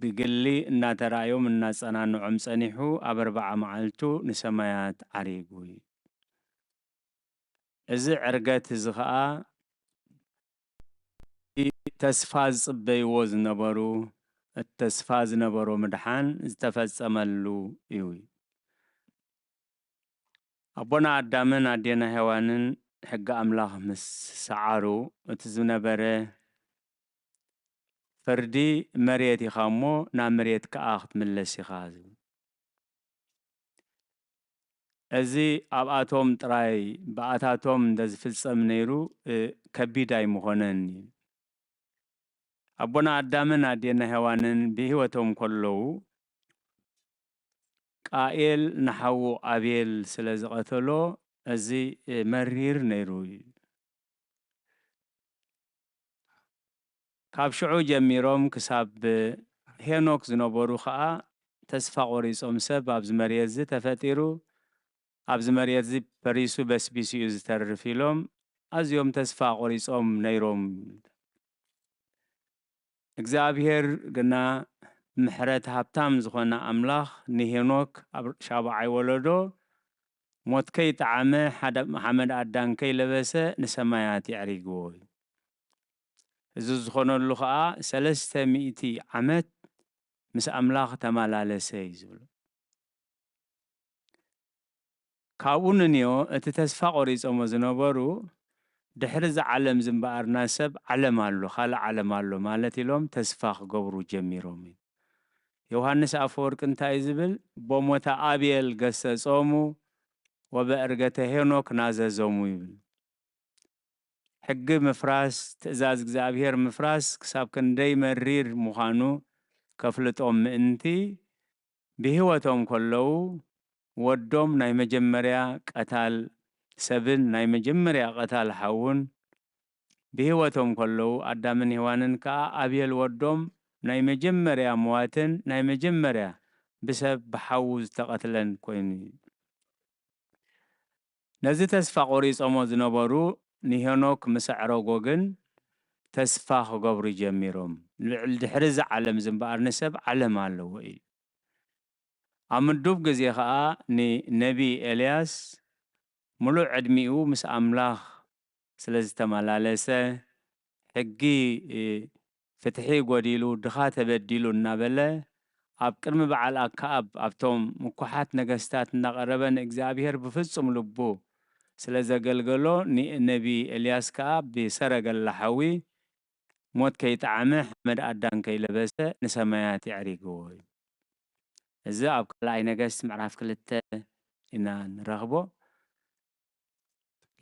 بقلي ناترايوم الناس أنا نعم سنيحو أبربع معلتو نسميات عريقوي إذا عرقات زخاء تسفاز بيوز نبرو التسفاز نبرو مدحان استفز أملو إيوي أبونا عدامن عدينا هوانن حق أملاخ مس سعارو اتزنبره فردي مريتي خامو نا مريت كأخت من لسيخازو أزي أبعاتهم تراي بعاتاتهم دز في السمنيرو كبيداي مخونني أبونا عدامن عدينا هوانن بهوتهم كلو قائل نحو أبيل سلازقتلو أزي مرير نيروي كاب شعو جميروم كساب هينوك زنوبورو خاء تسفا غوريسوم سب أبز مريزي تفتيرو أبز مريزي بريسو بس بيسو يزترفيلوم از يوم تسفا غوريسوم نيروم እግዚአብሔር ግና ምሕረት ሃብታም ዝኾነ ኣምላኽ ንሄኖክ ኣብ ሻብዓይ ወለዶ ሞት ከይጠዓመ ሓመድ ኣዳም ከይለበሰ ንሰማያት የዕሪግዎ እዚ ዝኾነሉ ከዓ 300 ዓመት ምስ ኣምላኽ ተመላለሰ እዩ ዝብሎ ካብኡ ንኒኦ እቲ ተስፋ ቆሪፆሞ ዝነበሩ ድሕሪ ዝዓለም ዝምበኣርና ሰብ ዓለም ኣሎ ካልእ ዓለም ኣሎ ማለት ኢሎም ተስፋ ክገብሩ ጀሚሮም ዮሐንስ አፈወርቅ እንታይ ዝብል በሞተ አብየል ገሰጾሙ ወበእርገተ ሄኖክ ናዘዞሙ ይብል ሕጊ ምፍራስ ትእዛዝ እግዚአብሔር ምፍራስ ክሳብ ክንደይ መሪር ምዃኑ ከፍልጦም ምእንቲ ብህይወቶም ከለው ወዶም ናይ መጀመርያ ቀታል ሰብን ናይ መጀመርያ ቀታል ሓውን ብህይወቶም ከለው አዳምን ሔዋንን ከዓ አብየል ወዶም ናይ መጀመርያ ሞዋትን ናይ መጀመርያ ብሰብ ብሓው ዝተቀትለን ኮይኑ ነዚ ተስፋ ቆሪፆሞ ዝነበሩ ንሄኖክ ምስ ኣዕረጎ ግን ተስፋ ክገብሩ ጀሚሮም ልዕል ድሕሪ ዝዓለም ዝምበኣር ንሰብ ዓለም ኣለዎ እዩ ኣብ ምዱብ ግዜ ከዓ ንነቢ ኤልያስ ሙሉእ ዕድሚኡ ምስ ኣምላኽ ስለ ዝተመላለሰ ሕጊ ፍትሒ ጎዲሉ ድኻ ተበዲሉ እናበለ ኣብ ቅድሚ በዓል ኣክዓብ ኣብቶም ምኩሓት ነገስታት እናቀረበ ንእግዚአብሔር ብፍጹም ልቡ ስለ ዘገልገሎ ነቢ ኤልያስ ከዓ ብሰረገላ ሓዊ ሞት ከይጠዓመ ሓመድ ኣዳም ከይለበሰ ንሰማያት የዕሪግዎ እዚ ኣብ ካልኣይ ነገስት ምዕራፍ 2 ኢና ንረኽቦ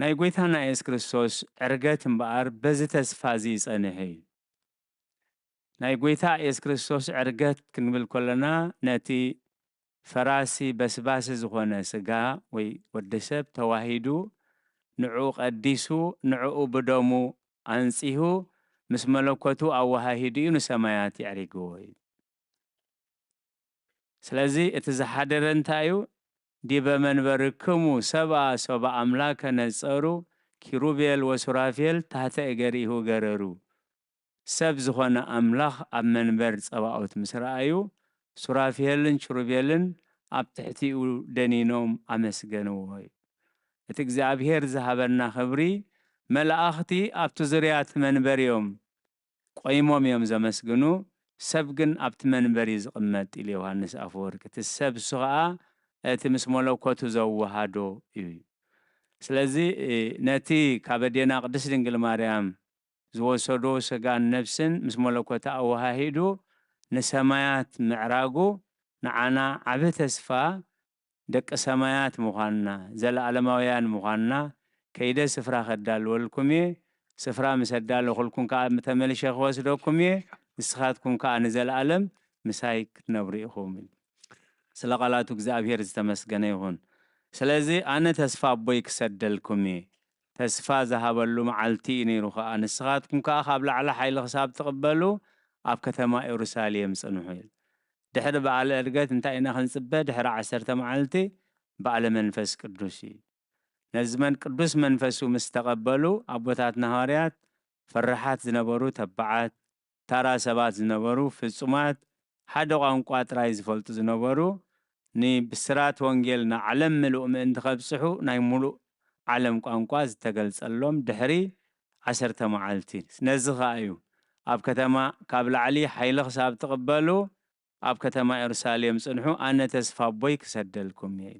ናይ ጎይታና ኢየሱስ ክርስቶስ ዕርገት እምበኣር በዚ ተስፋ እዚ ይጸንሕ እዩ ናይ ጎይታ ኢየሱስ ክርስቶስ ዕርገት ክንብል ከለና ነቲ ፈራሲ በስባሲ ዝኾነ ስጋ ወይ ወዲሰብ ተዋሂዱ ንዑ ቀዲሱ ንዑ ብደሙ አንጺሁ ምስ መለኮቱ ኣዋሃሂዱ ንሰማያት የዕሪግዎ እዩ ስለዚ እቲ ዝሓደረ እንታይ እዩ ዲበ መንበርክሙ ሰብአ ሰብአ ኣምላከ ነጸሩ ኪሩቤል ወሱራፌል ታሕተ እገሪሁ ገረሩ ሰብ ዝኾነ ኣምላኽ ኣብ መንበር ጸባኦት ምስ ረኣዩ ሱራፌልን ኪሩቤልን ኣብ ትሕቲኡ ደኒኖም ኣመስገንዎ እቲ እግዚአብሔር ዝሃበና ክብሪ መላእኽቲ ኣብቲ ዙርያት መንበሪዮም ቆይሞም እዮም ዘመስግኑ ሰብ ግን ኣብቲ መንበሪ ዝቕመጥ ኢሉ ዮሐንስ አፈወርቅ እቲ ሰብ እሱ ከዓ እቲ ምስ መለኮቱ ዘወሃዶ እዩ ስለዚ ነቲ ካብ ኣዴና ቅድስት ድንግል ማርያም ዝወሰዶ ስጋን ነፍስን ምስ መለኮቱ ኣዋሃሂዱ ንሰማያት ምዕራጉ ንዓና ዓብ ተስፋ ደቂ ሰማያት ምዃንና ዘለዓለማውያን ምዃንና ከይደ ስፍራ ከዳልወልኩም ስፍራ ምስ ኣዳለኹልኩም ከዓ ተመልሼ ክወስደኩም ንስኻትኩም ከዓ ንዘለዓለም ምሳይ ክትነብሩ ኢኹም ስለ ቃላቱ እግዚአብሔር ዝተመስገነ ይሁን ስለዚ ኣነ ተስፋ ኣቦይ ክሰደልኩም ተስፋ ዝሃበሉ መዓልቲ ነይሩ ከዓ ንስኻትኩም ከዓ ካብ ላዕሊ ሓይሊ ክሳብ ትቕበሉ ኣብ ከተማ ኢየሩሳሌም ጽንሑ ድሕሪ በዓለ ዕርገት እንታይ ኢና ክንጽበ ድሕሪ 10 መዓልቲ በዓለ መንፈስ ቅዱስ ነዝመን ቅዱስ መንፈሱ ምስ ተቐበሉ ኣቦታትና ሐዋርያት ፈራሓት ዝነበሩ ተባዓት ታራ ሰባት ዝነበሩ ፍጹማት ሓደ ቋንቋ ጥራይ ዝፈልጡ ዝነበሩ ብስራት ወንጌልና ዓለም ምሉእ ምእንቲ ከብፅሑ ናይ ሙሉእ ዓለም ቋንቋ ዝተገልጸሎም ድሕሪ 10 መዓልቲ ነዚ ኸ እዩ ኣብ ከተማ ካብ ላዕሊ ሓይሊ ክሳብ ትቕበሉ ኣብ ከተማ ኢየሩሳሌም ጽንሑ ኣነ ተስፋ ቦይ ክሰደልኩም እየ።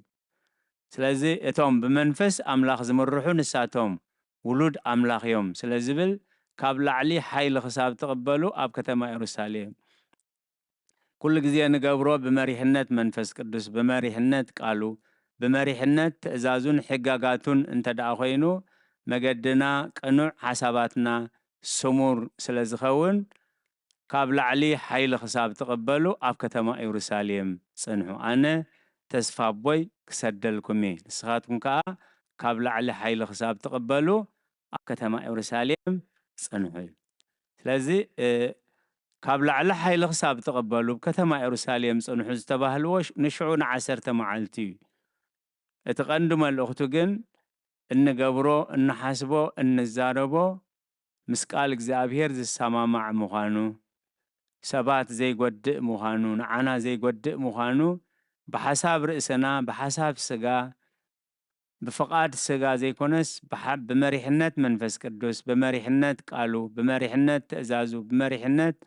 ስለዚ እቶም ብመንፈስ ኣምላኽ ዝምርሑ ንሳቶም ውሉድ ኣምላኽ እዮም ስለ ዝብል ካብ ላዕሊ ሓይሊ ክሳብ ትቕበሉ ኣብ ከተማ ኢየሩሳሌም ኩሉ ግዜ ንገብሮ ብመሪሕነት መንፈስ ቅዱስ ብመሪሕነት ቃሉ ብመሪሕነት ትእዛዙን ሕጋጋቱን እንተደኣ ኮይኑ መገድና ቅኑዕ ሓሳባትና ስሙር ስለ ዝኸውን ካብ ላዕሊ ሓይሊ ክሳብ ትቕበሉ ኣብ ከተማ ኢየሩሳሌም ጽንሑ ኣነ ተስፋ ቦይ ክሰደልኩም እየ ንስኻትኩም ከዓ ካብ ላዕሊ ሓይሊ ክሳብ ትቕበሉ ኣብ ከተማ ኢየሩሳሌም ጽንሑ እዩ። ስለዚ ካብ ላዕሊ ሓይሊ ክሳብ ትቕበሉ ከተማ ኢየሩሳሌም ጽንሑ ዝተባህልዎ ንሽዑ ን10 መዓልቲ እዩ። እቲ ቀንዲ መልእኽቱ ግን እንገብሮ እንሓስቦ እንዛረቦ ምስ ቃል እግዚአብሔር ዝሰማማዕ ምዃኑ ሰባት ዘይጎድእ ምዃኑ ንዓና ዘይጎድእ ምዃኑ ብሓሳብ ርእስና ብሓሳብ ስጋ ብፍቃድ ስጋ ዘይኮነስ ብመሪሕነት መንፈስ ቅዱስ ብመሪሕነት ቃሉ ብመሪሕነት ትእዛዙ ብመሪሕነት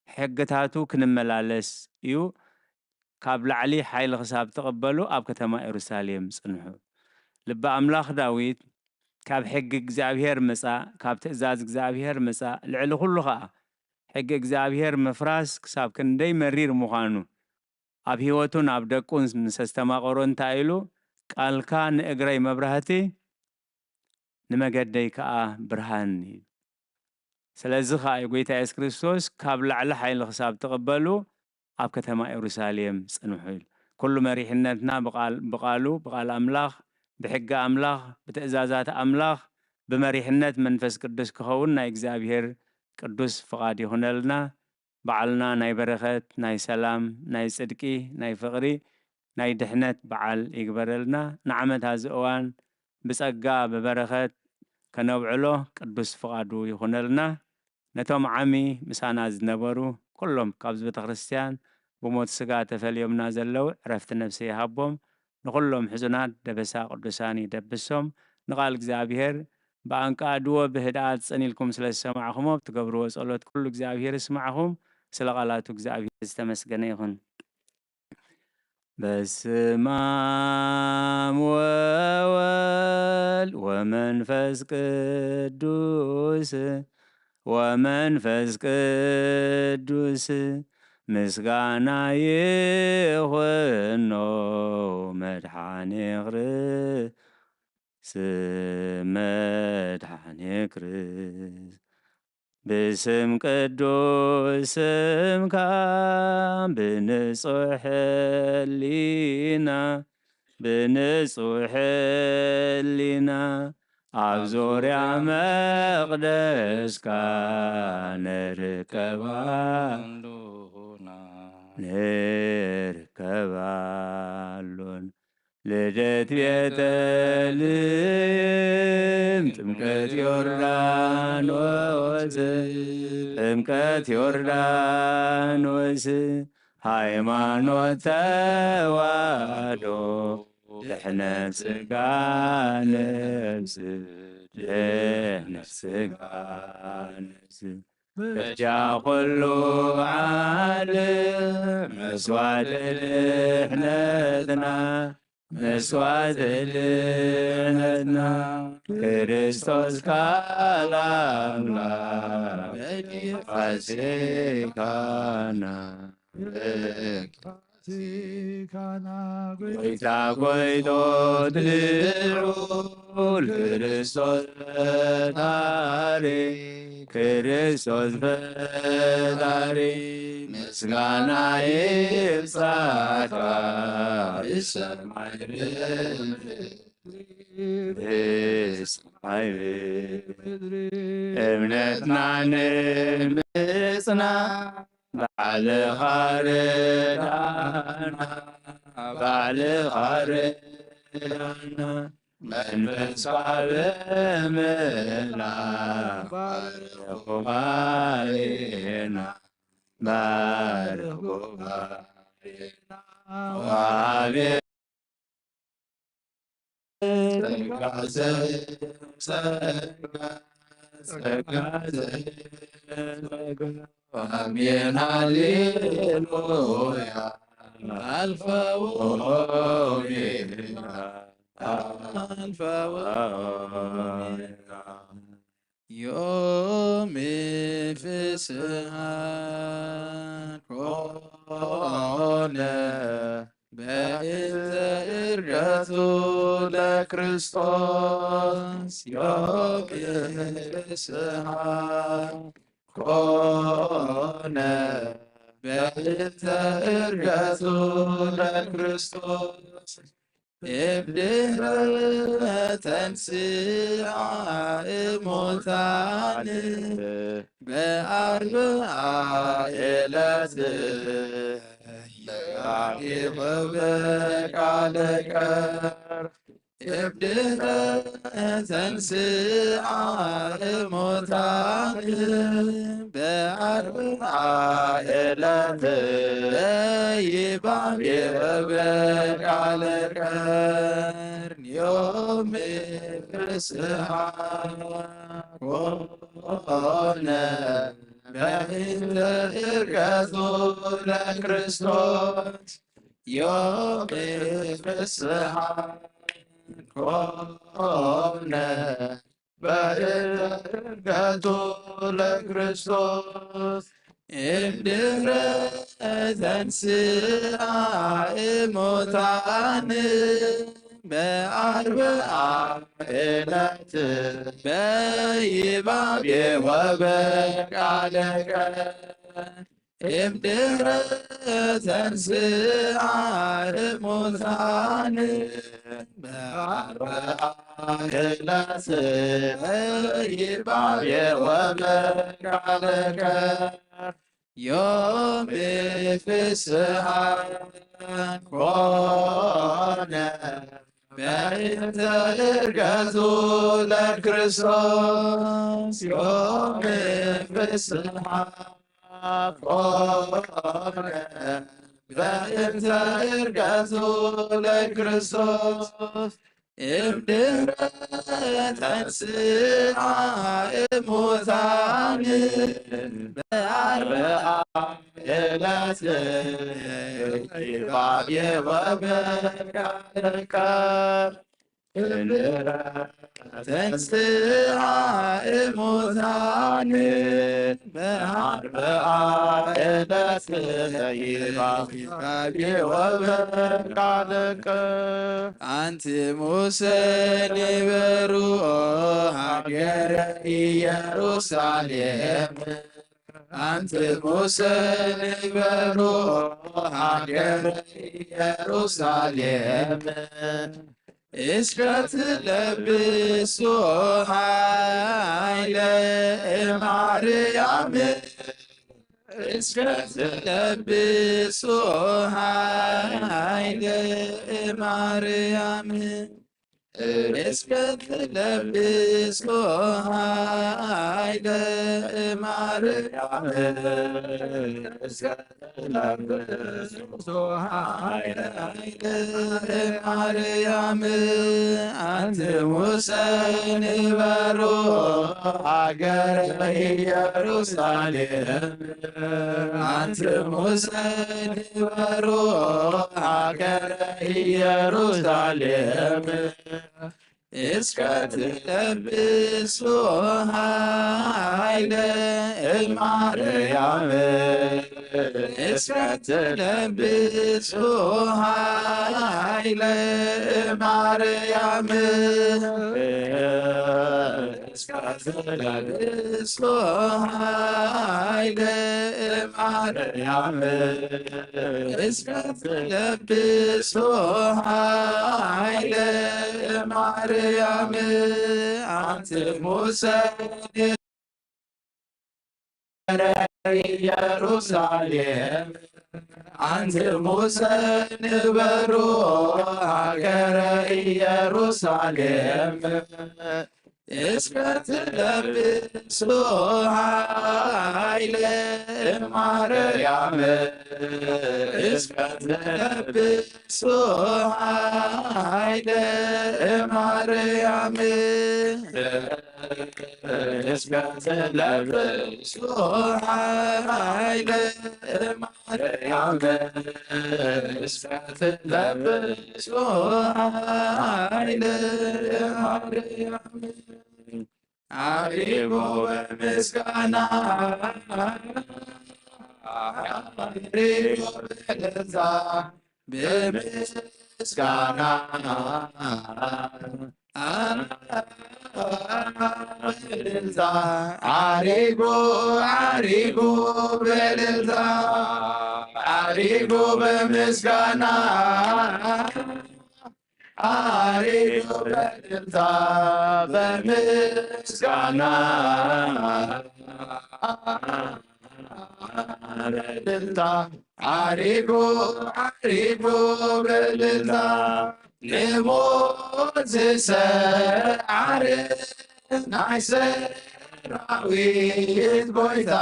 ሕግታቱ ክንመላለስ እዩ። ካብ ላዕሊ ሓይሊ ክሳብ ትቕበሉ ኣብ ከተማ ኢየሩሳሌም ጽንሑ። ልበ ኣምላኽ ዳዊት ካብ ሕጊ እግዚአብሔር ምጻእ ካብ ትእዛዝ እግዚአብሔር ምጻእ ልዕሊ ኩሉ ከዓ ሕጊ እግዚአብሔር ምፍራስ ክሳብ ክንደይ መሪር ምዃኑ ኣብ ህይወቱን ኣብ ደቁን ምሰስተማቐሮ እንታይ ኢሉ ቃልካ ንእግረይ መብራህቲ ንመገደይ ከዓ ብርሃን እዩ። ስለዚ ከዓ ጎይታ ኢየሱስ ክርስቶስ ካብ ላዕሊ ሓይሊ ክሳብ ትቕበሉ ኣብ ከተማ ኢየሩሳሌም ጽንሑ ኢሉ ኩሉ መሪሕነትና ብቃሉ ብቃል ኣምላኽ ብሕጊ ኣምላኽ ብትእዛዛት ኣምላኽ ብመሪሕነት መንፈስ ቅዱስ ክኸውን ናይ እግዚአብሔር ቅዱስ ፍቃድ ይኹነልና። በዓልና ናይ በረኸት ናይ ሰላም ናይ ጽድቂ ናይ ፍቕሪ ናይ ድሕነት በዓል ይግበረልና። ንዓመታት እዋን ብጸጋ ብበረኸት ከነብዕሎ ቅዱስ ፍቃዱ ይኹነልና። ነቶም ዓሚ ምሳና ዝነበሩ ኩሎም ካብዚ ቤተ ክርስቲያን ብሞት ስጋ ተፈልዮምና ዘለው ዕረፍቲ ነፍሲ ይሃቦም። ንኩሎም ሕዙናት ደበሳ ቅዱሳን ይደብሶም። ንቃል እግዚአብሔር በአንቃድዎ ብህድአት ጸኒልኩም ስለ ዝሰማዕኹሞ ብትገብርዎ ጸሎት ኩሉ እግዚአብሔር ይስማዕኹም። ስለ ቃላቱ እግዚአብሔር ዝተመስገነ ይኹን። በስመ አብ ወወልድ ወመንፈስ ቅዱስ ምስጋና ይሁኖ መድኃኔ ክርስቶስ ብስም ቅዱስ ስምካ ብንጹሕ ሕሊና ኣብ ዙርያ መቅደስካ ንርከባሉን ልደት ቤተልሔም ጥምቀት ዮርዳኖስ ሃይማኖት ተዋህዶ ድሕነት ስጋ ነፍስ በጃ ኩሉ ዓለም መስዋዕት ድሕነትና ክርስቶስ ካል አምላክ ፋሲካና ጎይታ ጎይቶት ልዑል ክርስቶስ ፈጣሪ ምስጋና ይብዛት በሰማይ እምነትና ንምጽና ባዕልኻ ርዳና መንፈስካ በምልአክ ባርኹ ባሪና አሜን ሃሌሉያ አልፋ ወኦሜጋ አልፋ ወኦሜጋ ዮም ፍስሐ ኮነ በእንተ ዕርገቱ ለክርስቶስ ዮም ፍስሐ ኮነ በእንተ ዕርገቱ ለክርስቶስ እምድኅረ ተንሥአ እሙታን በአርብዓ ዕለት በቃለ ቀር እምድኅረ ተንሥአ እሙታን በአርብዓ ዕለት በይባቤ በቃለ ቀርን ዮም ፍስሐ ኮነ በእንተ ዕርገቱ ለክርስቶስ ዮም ፍስሐ ኮነ በእንተ ዕርገቱ ለክርስቶስ እምድኅረ ተንሥአ እሙታን በአርብዓ ዕለት በይባቤ ወበቃለ ቀር እምድኅረ ተንሥአ እሙታን በአርብዓ ዕለት በይባቤ ወበቃለ ቀር ዮም ፍስሐ ኮነ በእንተ ዕርገቱ ለክርስቶስ ዮም ፍስሐ ኮነ በእንተ ዕርገቱ ለክርስቶስ እምድኅረ ተንሥአ እሙታን በአርብዓ ዕለት በይባቤ ወበቃለ ቀር እምድኅረ ተንሥአ እሙታን በአርብዓ ዕለት በይባቤ ወበቃለ ቀር አንትሙሰ ንበሩ ሀገረ ኢየሩሳሌም አንትሙሰ ንበሩ ሀገረ ኢየሩሳሌም እስከ ትለብሱ ኃይለ እማርያም እስከ ትለብሱ ኃይለ እማርያም እስከ ትለብሱ ኃይለ እማርያም እስከ ትለብሱ ኃይለ እማርያም አንትሙሰ ንበሩ ሀገረ ኢየሩሳሌም አንትሙሰ ንበሩ ሀገረ ኢየሩሳሌም እስከ ትለብሱ ኃይለ እማርያም እስከ ትለብሱ ኃይለ እማርያም እስከ ትለብሱ ኃይለ እማርያም እስከ ትለብሱ ኃይለ እማርያም አንትሙሰ ኢየሩሳሌም አንትሙሰ ንበሩ ሀገረ ኢየሩሳሌም እስከትለብሶ ኃይለ ማርያም እስከትለብሶ ኃይለ ማርያም እስከትለብሶ ኃይለ ማርያም እስከትለብሶ ኃይለ ማርያም አሪጎ በምስጋና አሪጎ በእልልታ በምስጋና በእልልታ አሪጎ አሪጎ በእልልታ አሪጎ በምስጋና አሪጎ በእልልታ በምስጋና በእልልታ አሪጎ አሪጎ በእልልታ ንሞት ዝሰዓር ናይ ሰራዊት ጎይታ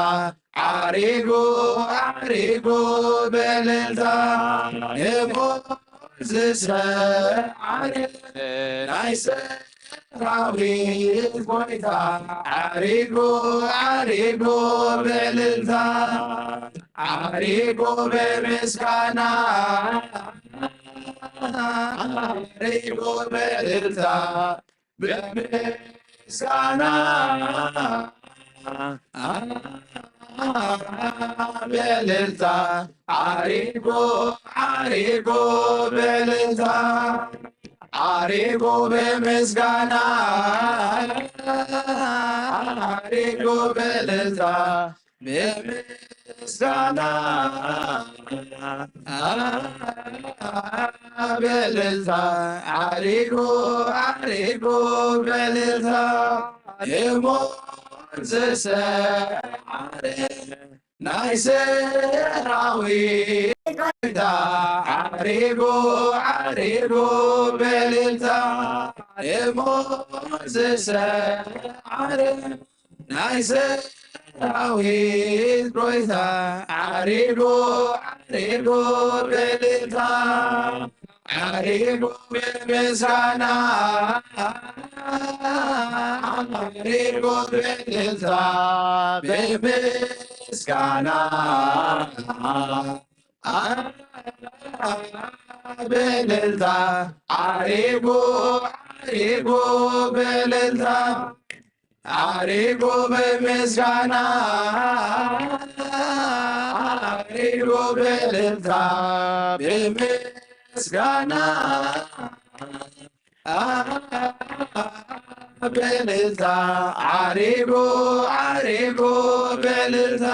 አሪጎ አሪጎ በእልልታ ንሞት ዝሰዓር ናይ ሰራዊት ጎይታ አሪጎ አሪጎ በእልልታ አሪጎ በምስጋና አሪጎ በእልልታ በምስጋና በእልልታ አሪጎ አሪጎ በእልልታ አሪጎ በምስጋና አሪጎ በእልልታ በምስጋና በእልልታ አሪጎ አሪጎ በእልልታ የሞት ዝሰዓር ናይ ሰራዊት ጎይታ አሪጎ አሪጎ በእልልታ የሞት ዝሰዓር ናይ ሰራዊት ጎይታ አሪጎ አሪጎ በእልልታ አሪጎ በምስጋና አሪጎ በእልልታ በምስጋና በእልልታ አሪጎ አሪጎ በእልልታ አሪጎ በምስጋና አሪጎ በእልልታ በምስጋና በእልልታ አሪጎ አሪጎ በእልልታ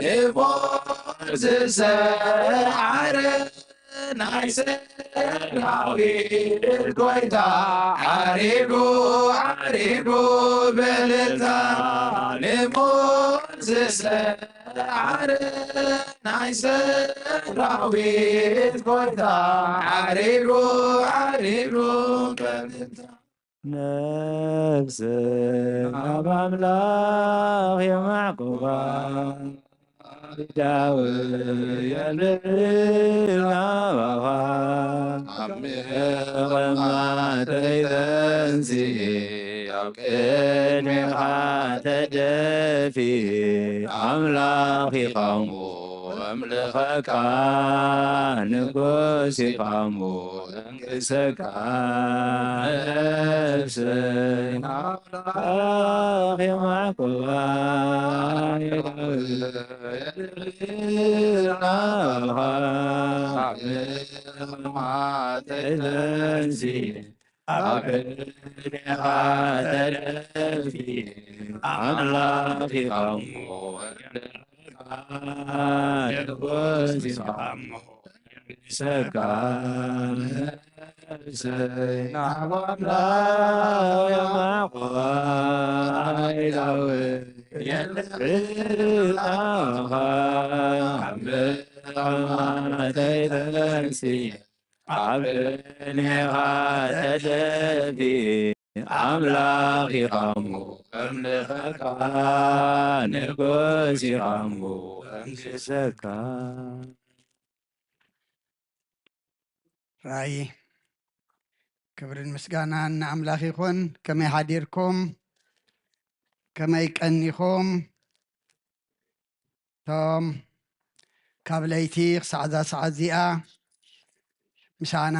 የሞት ዝሰዓር ናይ ሰራዊት ጎይታ አሪጎ አሪጎ በእልልታ ንሞት ዝሰዓር ናይ ሰራዊት ጎይታ አሪጎ አሪጎ በእልልታ ነፍስ ኣብ ኣምላኽ የማዕቁባ ዳውየልናባኻ ቅድመ ተንሥእ ኣብ ቅድሜኻ ተደፊእ ኣምላኽ ኢኻሞ ኣምልኸካ ንጉስ ኢኻሞ እንግሰካ ነፍሰይ ኣምላኽ የማዕቁባ አምላክ አምላኽ ኢኻሙ እምልኸካ ንጉስ ኢኻሙ እንግሰካ ራእይ ክብርን ምስጋናን ንኣምላኽ ይኹን። ከመይ ሓዲርኩም? ከመይ ቀኒኹም? ቶም ካብ ለይቲ ክሳዕ እዛ ሰዓት እዚኣ ምሳና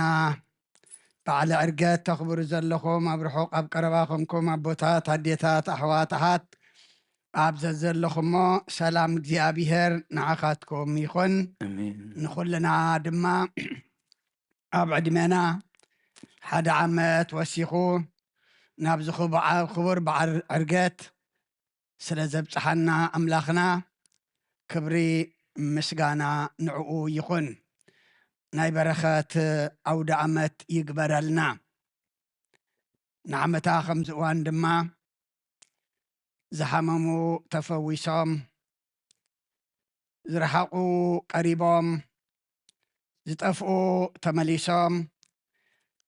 በዓለ ዕርገት ተኽብሩ ዘለኹም ኣብ ርሑቕ ኣብ ቀረባ ኮንኩም ኣቦታት፣ ኣዴታት፣ ኣሕዋት ኣብ ዘለኹሞ ሰላም እግዚኣብሔር ንዓኻትኩም ይኹን። ንኹልና ድማ ኣብ ዕድሜና ሓደ ዓመት ወሲኹ ናብዚ ክቡር በዓል ዕርገት ስለ ዘብፅሓና ኣምላኽና ክብሪ ምስጋና ንዕኡ ይኹን። ናይ በረኸት ኣውደ ዓመት ይግበረልና። ንዓመታ ከምዚ እዋን ድማ ዝሓመሙ ተፈዊሶም፣ ዝረሓቑ ቀሪቦም፣ ዝጠፍኡ ተመሊሶም፣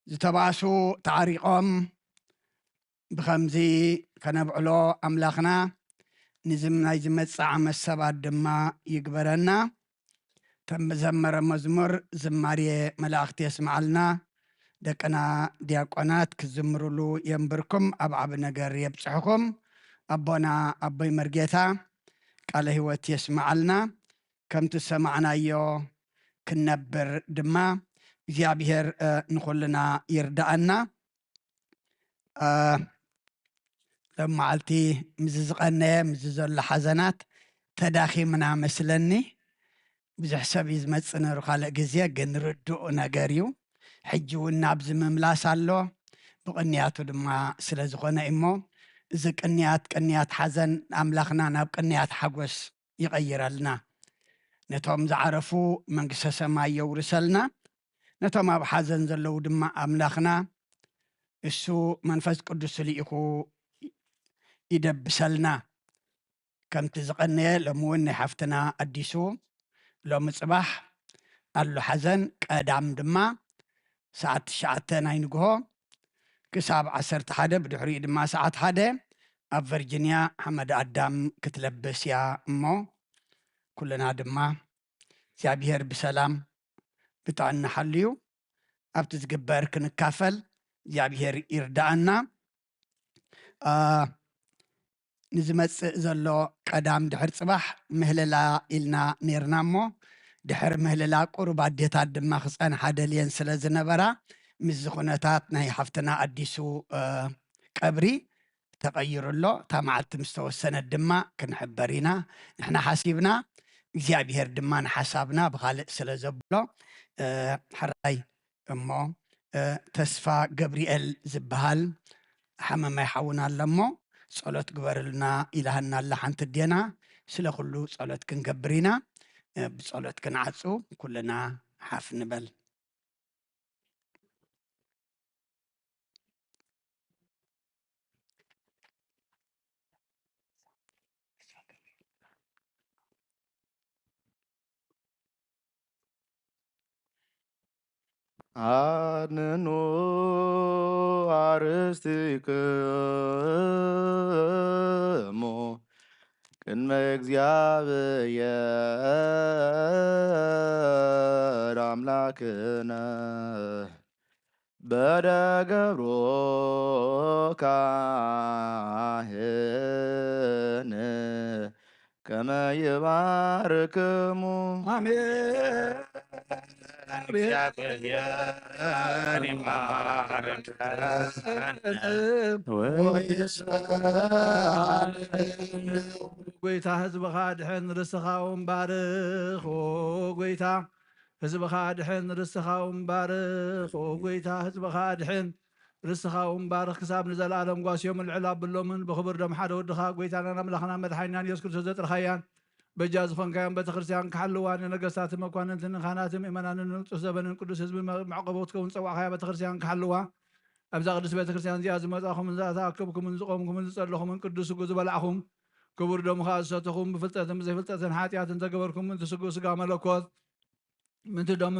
ዝተባእሱ ተዓሪቆም ብከምዚ ከነብዕሎ ኣምላኽና ናይ ዝመፅእ ዓመት ሰባት ድማ ይግበረና። ተዘመረ መዝሙር ዝማሬ መላእኽቲ የስማዓልና። ደቅና ዲያቆናት ክዝምርሉ የንብርኩም፣ ኣብ ዓብ ነገር የብፅሕኩም። ኣቦና ኣቦይ መርጌታ ቃለ ህይወት የስማዓልና። ከምቲ ሰማዕናዮ ክነብር ድማ እግዚኣብሔር ንኩልና ይርዳኣና። ሎም መዓልቲ ምዝ ዝቐነየ ምዝ ዘሎ ሓዘናት ተዳኺምና መስለኒ። ብዙሕ ሰብ እዩ ዝመፅእ ነይሩ ካልእ ግዜ፣ ግን ርዱእ ነገር እዩ። ሕጂ እውን ናብዚ ምምላስ ኣሎ። ብቅንያቱ ድማ ስለ ዝኾነ እሞ እዚ ቅንያት ሓዘን ኣምላኽና ናብ ቅንያት ሓጎስ ይቐይረልና። ነቶም ዝዓረፉ መንግስተ ሰማይ የውርሰልና፣ ነቶም ኣብ ሓዘን ዘለዉ ድማ ኣምላኽና እሱ መንፈስ ቅዱስ ልኢኹ ይደብሰልና። ከምቲ ዝቐነየ ሎሚ እውን ናይ ሓፍትና ኣዲሱ ሎሚ ፅባሕ ኣሎ ሓዘን። ቀዳም ድማ ሰዓት 9 ናይ ንግሆ ክሳብ 11 ብድሕሪኡ ድማ ሰዓት 1 ኣብ ቨርጂንያ ሓመድ ኣዳም ክትለብስ እያ እሞ ኩልና ድማ እግዚኣብሔር ብሰላም ብጥዕና ሓልዩ ኣብቲ ዝግበር ክንካፈል እግዚኣብሔር ይርዳኣና። ንዝመፅእ ዘሎ ቀዳም ድሕር ፅባሕ ምህልላ ኢልና ነርና እሞ ድሕር ምህልላ ቁሩብ ኣዴታት ድማ ክፀንሓ ደልየን ስለ ዝነበራ ምዝ ኩነታት ናይ ሓፍትና ኣዲሱ ቀብሪ ተቐይሩሎ እታ መዓልቲ ምስ ተወሰነት ድማ ክንሕበር ኢና ንሕና ሓሲብና። እግዚኣብሔር ድማ ንሓሳብና ብካልእ ስለ ዘብሎ ሕራይ እሞ ተስፋ ገብርኤል ዝበሃል ሓመማይ ሓውና ኣሎ እሞ ጸሎት ግበርልና ኢላሃና ኣላ ሓንቲ ዴና። ስለ ኩሉ ጸሎት ክንገብር ኢና። ብጸሎት ክንዓፁ ኩልና ሓፍ ንበል። አድንኑ አርስትክሙ ቅድመ እግዚአብሔር አምላክነ በደገብሮ ካህን ከመ ይባርክሙ አሜን። ጎይታ ህዝብኻ ድሕን ርስኻውን ባርኽ ጎይታ ህዝብኻ ድሕን ርስኻውን ባርኽ ጎይታ ህዝብኻ ድሕን ርስኻውን ባርኽ ክሳብ ንዘለኣለም ጓስዮም ልዕል ኣብሎምን ብክብር ደም ሓደ ወድኻ ጎይታናን ኣምላኽና መድሓኒናን ኢየሱስ ክርስቶስ ዘጥርኻያን በጃ ዝኾንካዮም ቤተክርስትያን ክሓልዋን ነገስታት መኳንንትን ካህናትን ምእመናንን ንፁህ ዘበንን ቅዱስ ህዝቢ መዕቆቦት ከውን ፀዋዕኻያ ቤተክርስትያን ክሓልዋ ኣብዛ ቅዱስ ቤተክርስትያን እዚኣ ዝመፃኹምን ዝኣከብኩምን ዝቆምኩምን ዝፀለኹምን ቅዱስ ስጉ ዝበላዕኹም ክቡር ደሙኻ ዝሰተኹም ብፍልጠትን ብዘይፍልጠትን ሓጢኣትን ተገበርኩምን ትስጉ ስጋ መለኮት ምንቲ ደሙ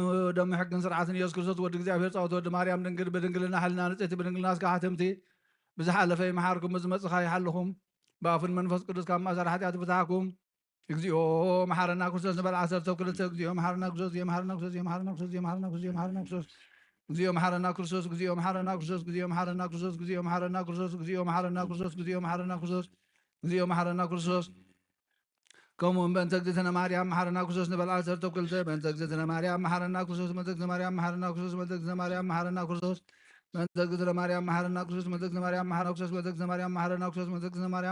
ሕግን ስርዓትን ኢየሱስ ክርስቶስ ወዲ እግዚኣብሔር ፃወት ወዲ ማርያም ድንግል ብድንግልና ሕልና ንፅቲ ብድንግልና ስካ ሓትምቲ ብዝሓለፈ ይመሓርኩም ዝመፅኻ ይሓልኹም ብኣፉን መንፈስ ቅዱስ ካብ ማእሰር ሓጢኣት ፍትሓኩም እግዚኦ መሓረና ክርስቶስ ንበል 12 እግዚኦ መሓረና ክርስቶስ እግዚኦ መሓረና ክርስቶስ እግዚኦ መሓረና ክርስቶስ እግዚኦ መሓረና ክርስቶስ እግዚኦ መሓረና ክርስቶስ እግዚኦ መሓረና ክርስቶስ እግዚኦ መሓረና ክርስቶስ እግዚኦ መሓረና ክርስቶስ እግዚኦ መሓረና ክርስቶስ እግዚኦ መሓረና ክርስቶስ እግዚኦ መሓረና ክርስቶስ እግዚኦ መሓረና ክርስቶስ ከምኡ በእንተ እግዝእትነ ማርያም መሓረና ክርስቶስ ንበል 12 በእንተ እግዝእትነ ማርያም መሓረና ክርስቶስ በእንተ እግዝእትነ ማርያም መሓረና ክርስቶስ በእንተ እግዝእትነ ማርያም መሓረና ክርስቶስ በእንተ እግዝእትነ ማርያም መሓረና ክርስቶስ በእንተ እግዝእትነ ማርያም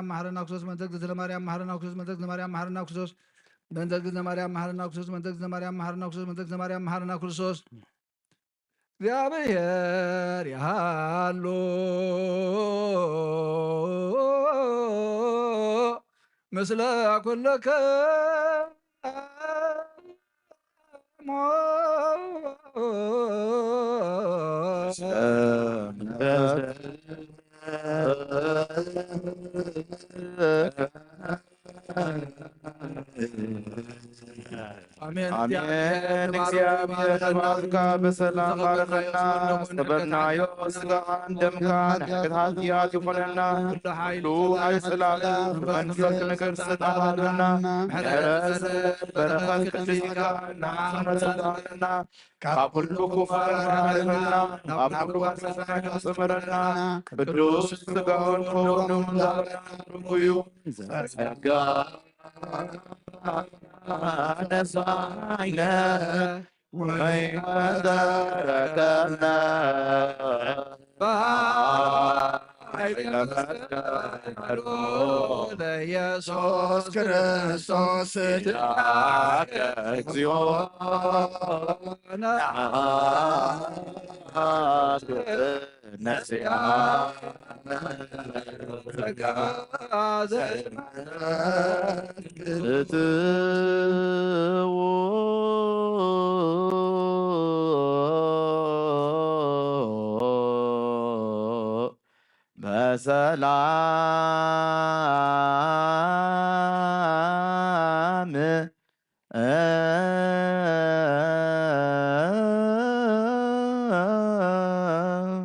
መሓረና ክርስቶስ በእንተ እግዝእትነ ማርያም መሓረና ክርስቶስ በእንተ እግዝእትነ ማርያም መሓረና ክርስቶስ በእንተ እግዝእትነ ማርያም መሓረና ክርስቶስ በእንተ እግዝእትነ ማርያም መሓረና ክርስቶስ በእንተ እግዝእትነ ማርያም መሓረና ክርስቶስ በእንተ እግዝእትነ ማርያም መሓረና ክርስቶስ በእንተ እግዝእትነ ማርያም መሓረና ክርስቶስ እግዚአብሔር ያሉ ምስለ ኩልከ አሜን። እግዚአብሔር ባርካ በሰላም ባረከና ሰበርናዮ ስጋን ደምካን ሕግታት ይኮነና ሁሉ አይስላለ መንፈስ ነገር ሰጣሃልና ምሕረት በረከት ቅድስና ናመሰላልና ካብ ሁሉ ኩፋር ባረከና ኣብ ሁሉ ሰናይ ተጽምረና ቅዱስ ስጋውን ክቡርን ዛሬ ጸጋ ነሳይነ ወይ መዘረከና ለኢየሱስ ክርስቶስ እግዚኦ ነስያ በሰላም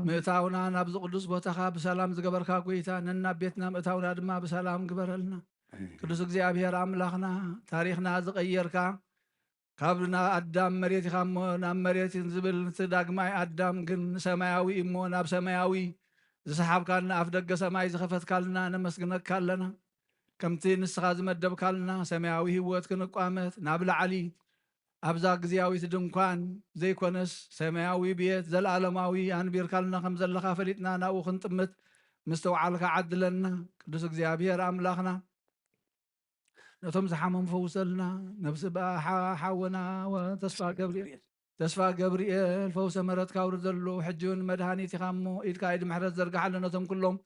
ምእታውና ናብዚ ቅዱስ ቦታኻ ብሰላም ዝገበርካ ጎይታ ነና ቤትና ምእታውና ድማ ብሰላም ግበረልና። ቅዱስ እግዚአብሔር ኣምላኽና ታሪኽና ዝቐየርካ ካብና ኣዳም መሬት ኢኻ እሞ ናብ መሬት ዝብል እቲ ዳግማይ ኣዳም ግን ሰማያዊ እሞ ናብ ሰማያዊ ዝሰሓብካልና ኣፍ ደገ ሰማይ ዝኸፈትካልና ነመስግነካ ኣለና። ከምቲ ንስኻ ዝመደብካልና ሰማያዊ ህይወት ክንቋመት ናብ ላዕሊ ኣብዛ ግዝያዊት ድንኳን ዘይኮነስ ሰማያዊ ቤት ዘለኣለማዊ ኣንቢርካልና ከም ዘለኻ ፈሊጥና ናብኡ ክንጥምት ምስ ተውዓልካ ዓድለና። ቅዱስ እግዚአብሔር ኣምላኽና ነቶም ዝሓመሙ ፈውሰልና። ነብሲ ሓወና ተስፋ ገብርኤል ፈውሰ ምሕረትካ ውርድ ዘሎ ሕጂውን መድሃኒት ኢኻ እሞ ኢድካ ኢድ ምሕረት ዘርግሓለን ነቶም ኩሎም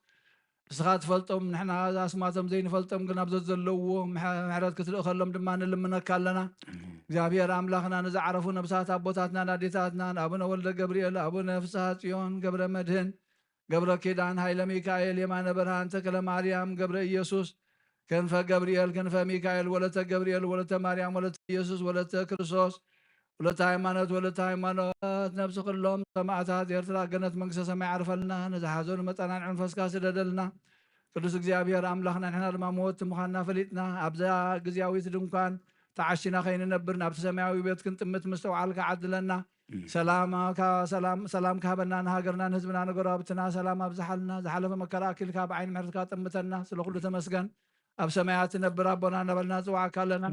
ንስኻ ትፈልጦም ንሕና ኣስማቶም ዘይንፈልጦም ግን ኣብዘት ዘለዎ ምሕረት ክትልእኸሎም ድማ ንልምነካ ኣለና። እግዚአብሔር ኣምላኽና ንዝዓረፉ ነብሳት ኣቦታትና ናዴታትና ንኣቡነ ወልደ ገብርኤል፣ ኣቡነ ፍስሓ ጽዮን፣ ገብረ መድህን፣ ገብረ ኪዳን፣ ሃይለ ሚካኤል፣ የማነ ብርሃን፣ ተክለ ማርያም፣ ገብረ ኢየሱስ፣ ክንፈ ገብርኤል፣ ክንፈ ሚካኤል፣ ወለተ ገብርኤል፣ ወለተ ማርያም፣ ወለተ ኢየሱስ፣ ወለተ ክርስቶስ፣ ወለተ ሃይማኖት፣ ወለተ ሃይማኖት ነብሲ ኩሎም ሰማዕታት ኤርትራ ገነት መንግስተ ሰማይ ዓርፈልና። ንዝሓዘኑ መፀናንዒ መንፈስካ ስደደልና። ቅዱስ እግዚአብሔር ኣምላኽና ንሕና ድማ ሞት ምዃንና ፈሊጥና ኣብዛ ግዝያዊት ድንኳን ተዓሽና ከይንነብር ናብቲ ሰማያዊ ቤት ክንጥምት ምስ ተውዓልካ ዓድለና። ሰላም ካበና ንሃገርና ንህዝብና ንጎረቤትና ሰላም ኣብዝሓልና። ዝሓለፈ መከራ ኣኪልካ ብዓይኒ ምሕረትካ ጥምተና። ስለ ኩሉ ተመስገን። ኣብ ሰማያት ትነብር ኣቦና እናበልና ንፅዋዕካ ኣለና።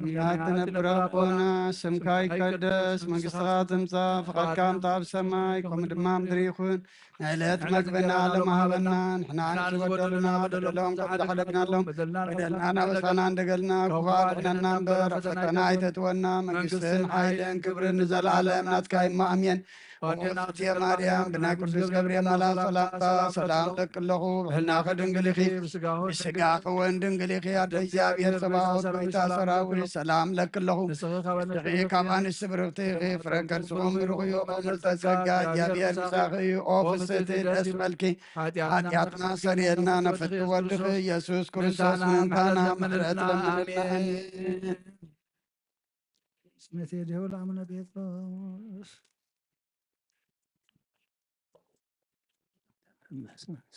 ትነብር ኣቦና ስምካ ይቀደስ፣ መንግስትኻ ትምፃእ፣ ፍቃድካ ምታ ኣብ ሰማይ ከምኡ ድማ ምድሪ ይኹን። ንዕለት መግብና ሎም ሃበና፣ ንሕና ንዝበደሉና በደሎም ዝሓለፍናሎም በደልና ናበሳና እንደገልና ክፉኣት ኩነና እምበር ኣብ ፈተና ኣይተትወና። መንግስትን ሓይልን ክብርን ንዘለኣለም ናትካ እሞ ኣሜን። ወንድናት ማርያም ብናይ ቅዱስ ገብርኤል መልኣክ ሰላምታ ሰላም ለክ ኣለኹ። ብሕልናኸ ድንግል ኢኺ ብስጋኸ እውን ድንግል ኢኺ። ኣደ እግዚአብሔር ፀባኦት ጎይታ ሰራዊት ሰላም ለክ ኣለኹ። ንስኺ ካብ ኣንስቲ ብርክቲ ኢኺ። ፍረ ከርስኹም ብሩኽ እዩ። መምልዕተ ጸጋ እግዚአብሔር ምሳኺ እዩ። ኦ ፍስሕቲ ደስ በልኪ። ሓጢኣትና ሰሪየልና ነፍቲ ወድኺ ኢየሱስ ክርስቶስ ምንካና ምሕረት ለምንና